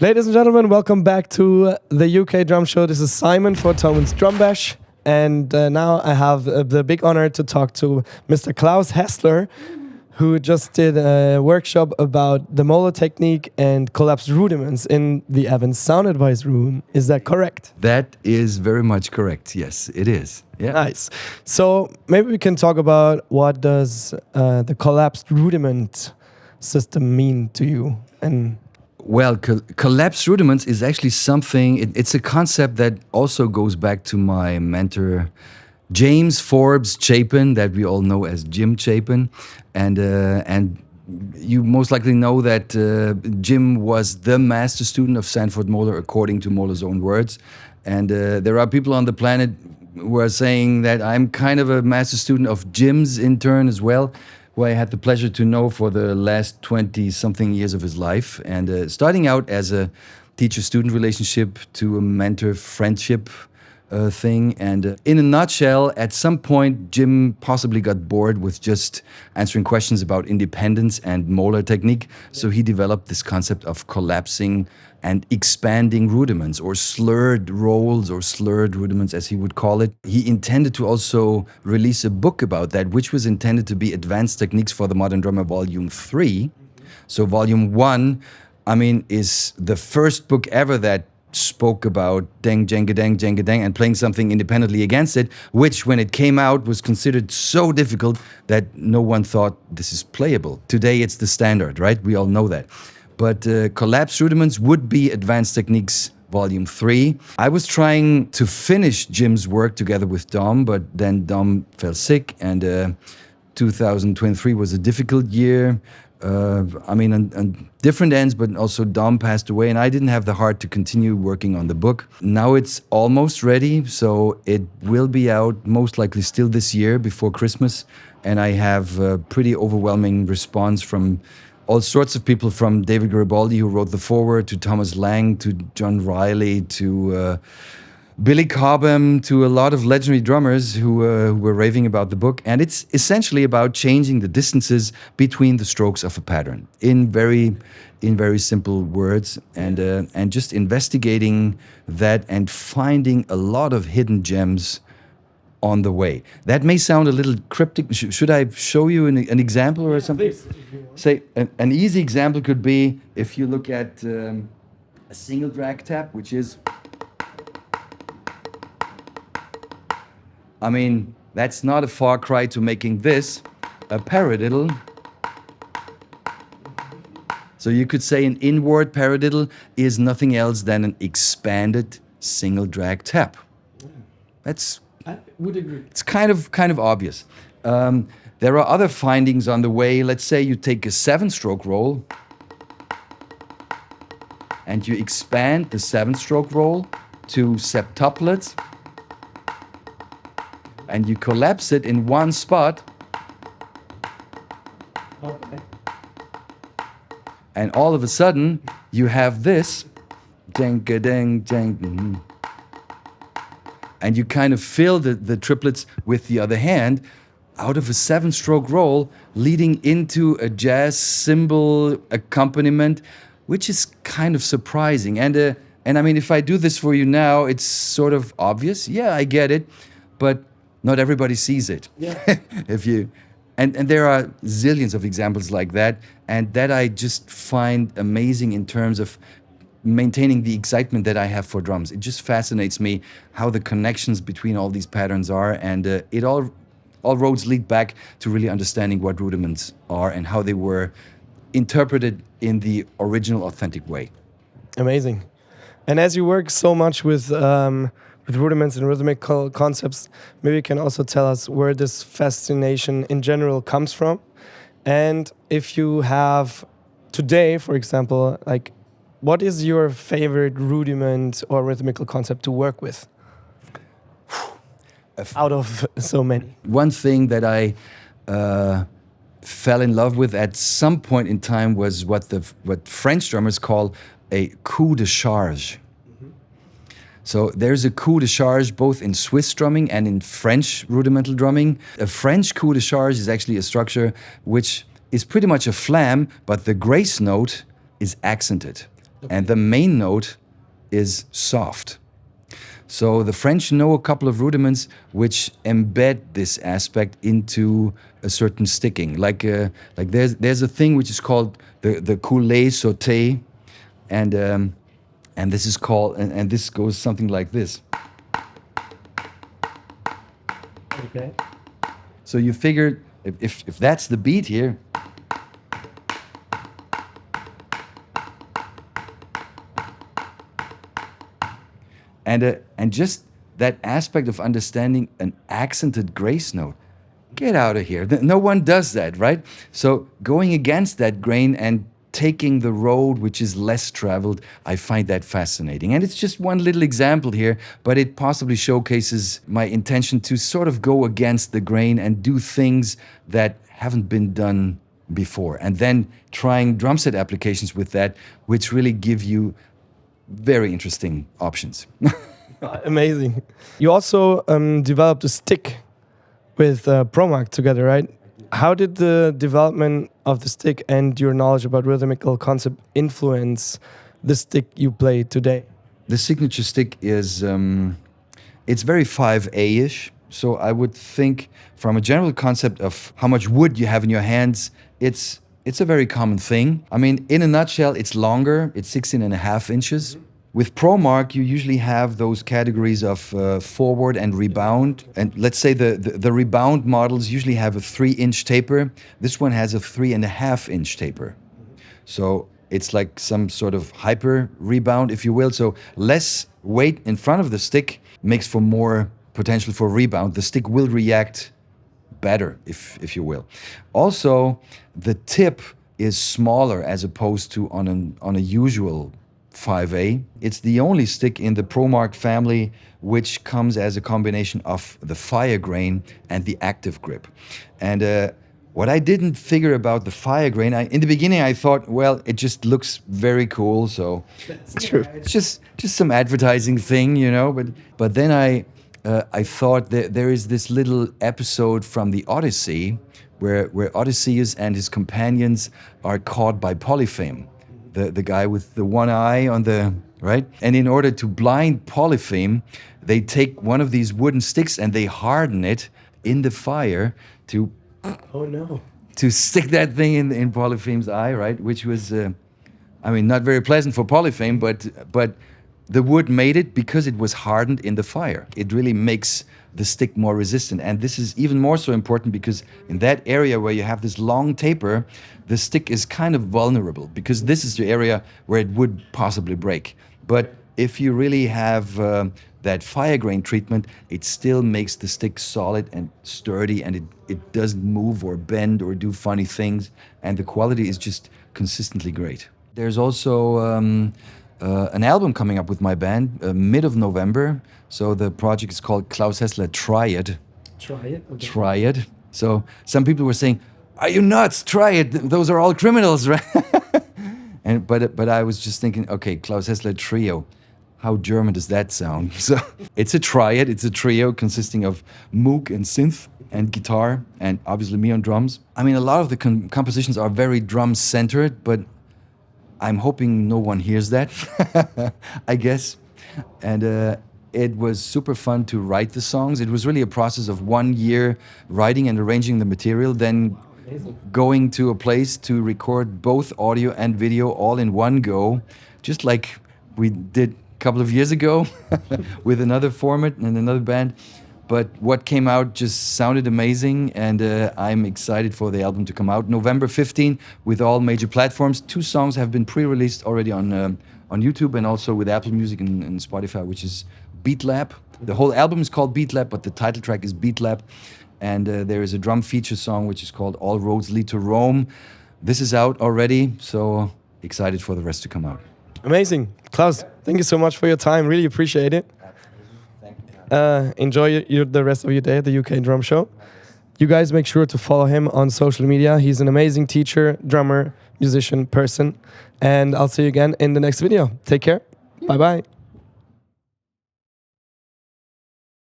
Ladies and gentlemen, welcome back to the UK Drum Show. This is Simon for Thomann's Drum Bash. And now I have the big honor to talk to Mr. Claus Hessler, who just did a workshop about the molar technique and collapsed rudiments in the Evans Sound Advice room. Is that correct? That is very much correct. Yes, it is. Yeah. Nice. So maybe we can talk about what does the collapsed rudiment system mean to you? And Well, collapsed rudiments is actually something, it's a concept that also goes back to my mentor, James Forbes Chapin, that we all know as Jim Chapin. And you most likely know that Jim was the master student of Sanford Moeller, according to Moeller's own words. And there are people on the planet who are saying that I'm kind of a master student of Jim's in turn as well, who I had the pleasure to know for the last 20-something years of his life. And starting out as a teacher-student relationship to a mentor-friendship thing. And in a nutshell, at some point, Jim possibly got bored with just answering questions about independence and molar technique. So he developed this concept of collapsing and expanding rudiments, or slurred rolls, or slurred rudiments, as he would call it. He intended to also release a book about that, which was intended to be Advanced Techniques for the Modern Drummer, Volume 3. So Volume 1, I mean, is the first book ever that spoke about deng, jenga, deng, and playing something independently against it, which when it came out was considered so difficult that no one thought this is playable. Today it's the standard, right? We all know that. But Collapsed Rudiments would be Advanced Techniques Volume 3. I was trying to finish Jim's work together with Dom, but then Dom fell sick, and 2023 was a difficult year. I mean, on different ends, but also Dom passed away, and I didn't have the heart to continue working on the book. Now it's almost ready, so it will be out most likely still this year before Christmas, and I have a pretty overwhelming response from all sorts of people, from David Garibaldi, who wrote the foreword, to Thomas Lang, to John Riley, to Billy Cobham, to a lot of legendary drummers who were raving about the book. And it's essentially about changing the distances between the strokes of a pattern in very simple words, and just investigating that and finding a lot of hidden gems on the way. That may sound a little cryptic. Should I show you an example or something? please, if you want. Say, an easy example could be if you look at a single drag tap, which is, I mean, that's not a far cry to making this a paradiddle. So you could say an inward paradiddle is nothing else than an expanded single drag tap. That's, I would agree. it's kind of obvious. There are other findings on the way. Let's say you take a 7-stroke roll and you expand the 7-stroke roll to septuplets, and you collapse it in one spot, Okay. and all of a sudden you have this deng, deng, deng, and you kind of fill the triplets with the other hand out of a 7-stroke roll, leading into a jazz cymbal accompaniment, which is kind of surprising. And I mean, if I do this for you now, it's sort of obvious. Yeah, I get it, but not everybody sees it. Yeah. If you, and there are zillions of examples like that, and that I just find amazing in terms of maintaining the excitement that I have for drums. It just fascinates me how the connections between all these patterns are, and it all roads lead back to really understanding what rudiments are and how they were interpreted in the original, authentic way. Amazing. And as you work so much with rudiments and rhythmic concepts, maybe you can also tell us where this fascination in general comes from. And if you have today, for example, like, what is your favorite rudiment or rhythmical concept to work with? Out of so many. One thing that I fell in love with at some point in time was what French drummers call a coup de charge. So there's a coup de charge both in Swiss drumming and in French rudimental drumming. A French coup de charge is actually a structure which is pretty much a flam, but the grace note is accented. and the main note is soft. So the French know a couple of rudiments which embed this aspect into a certain sticking. Like there's a thing which is called the couler sauté, and this is called and this goes something like this. Okay. So you figure if that's the beat here. And just that aspect of understanding an accented grace note, get out of here. No one does that, right? So going against that grain and taking the road which is less traveled, I find that fascinating. And it's just one little example here, but it possibly showcases my intention to sort of go against the grain and do things that haven't been done before. And then trying drum set applications with that, which really give you very interesting options. Amazing. You also developed a stick with Promark together, right? How did the development of the stick and your knowledge about rhythmical concept influence the stick you play today? The signature stick is, it's very 5A-ish. So I would think from a general concept of how much wood you have in your hands, it's a very common thing. I mean, in a nutshell, it's longer. It's 16.5 inches. With Promark, you usually have those categories of forward and rebound. And let's say the rebound models usually have a 3-inch taper. This one has a 3.5-inch taper. So it's like some sort of hyper rebound, if you will. So less weight in front of the stick makes for more potential for rebound. The stick will react better, if you will. Also, the tip is smaller as opposed to on a usual 5A. It's the only stick in the Promark family which comes as a combination of the fire grain and the active grip. And what I didn't figure about the fire grain, in the beginning I thought, well, it just looks very cool, so That's true. it's just some advertising thing, you know. But then I thought that there is this little episode from the Odyssey where Odysseus and his companions are caught by Polypheme, the guy with the one eye on the right. And in order to blind Polypheme, they take one of these wooden sticks and they harden it in the fire to Oh no. to stick that thing in Polypheme's eye, right? Which was, I mean, not very pleasant for Polypheme, but the wood made it because it was hardened in the fire. It really makes the stick more resistant. And this is even more so important because in that area where you have this long taper, the stick is kind of vulnerable because this is the area where it would possibly break. But if you really have that fire grain treatment, it still makes the stick solid and sturdy, and it doesn't move or bend or do funny things, and the quality is just consistently great. There's also an album coming up with my band mid of November. So the project is called Claus Hessler Try It. Try it. Okay. Try It. So some people were saying, "Are you nuts? Try it. Those are all criminals, right?" But I was just thinking, okay, Claus Hessler Trio. How German does that sound? So it's a triad, it's a trio consisting of Moog and synth and guitar and obviously me on drums. I mean, a lot of the compositions are very drum-centered, but I'm hoping no one hears that, I guess. And it was super fun to write the songs. It was really a process of 1 year writing and arranging the material, then going to a place to record both audio and video all in one go, just like we did couple of years ago with another format and another band. But what came out just sounded amazing, and I'm excited for the album to come out November 15 with all major platforms. 2 songs have been pre-released already on YouTube and also with Apple Music and Spotify, which is Beat Lab. The whole album is called Beat Lab, but the title track is Beat Lab. And there is a drum feature song which is called All Roads Lead to Rome. This is out already, so excited for the rest to come out. Amazing. Claus, thank you so much for your time. Really appreciate it. Enjoy the rest of your day at the UK Drum Show. You guys make sure to follow him on social media. He's an amazing teacher, drummer, musician, person. And I'll see you again in the next video. Take care. Bye-bye.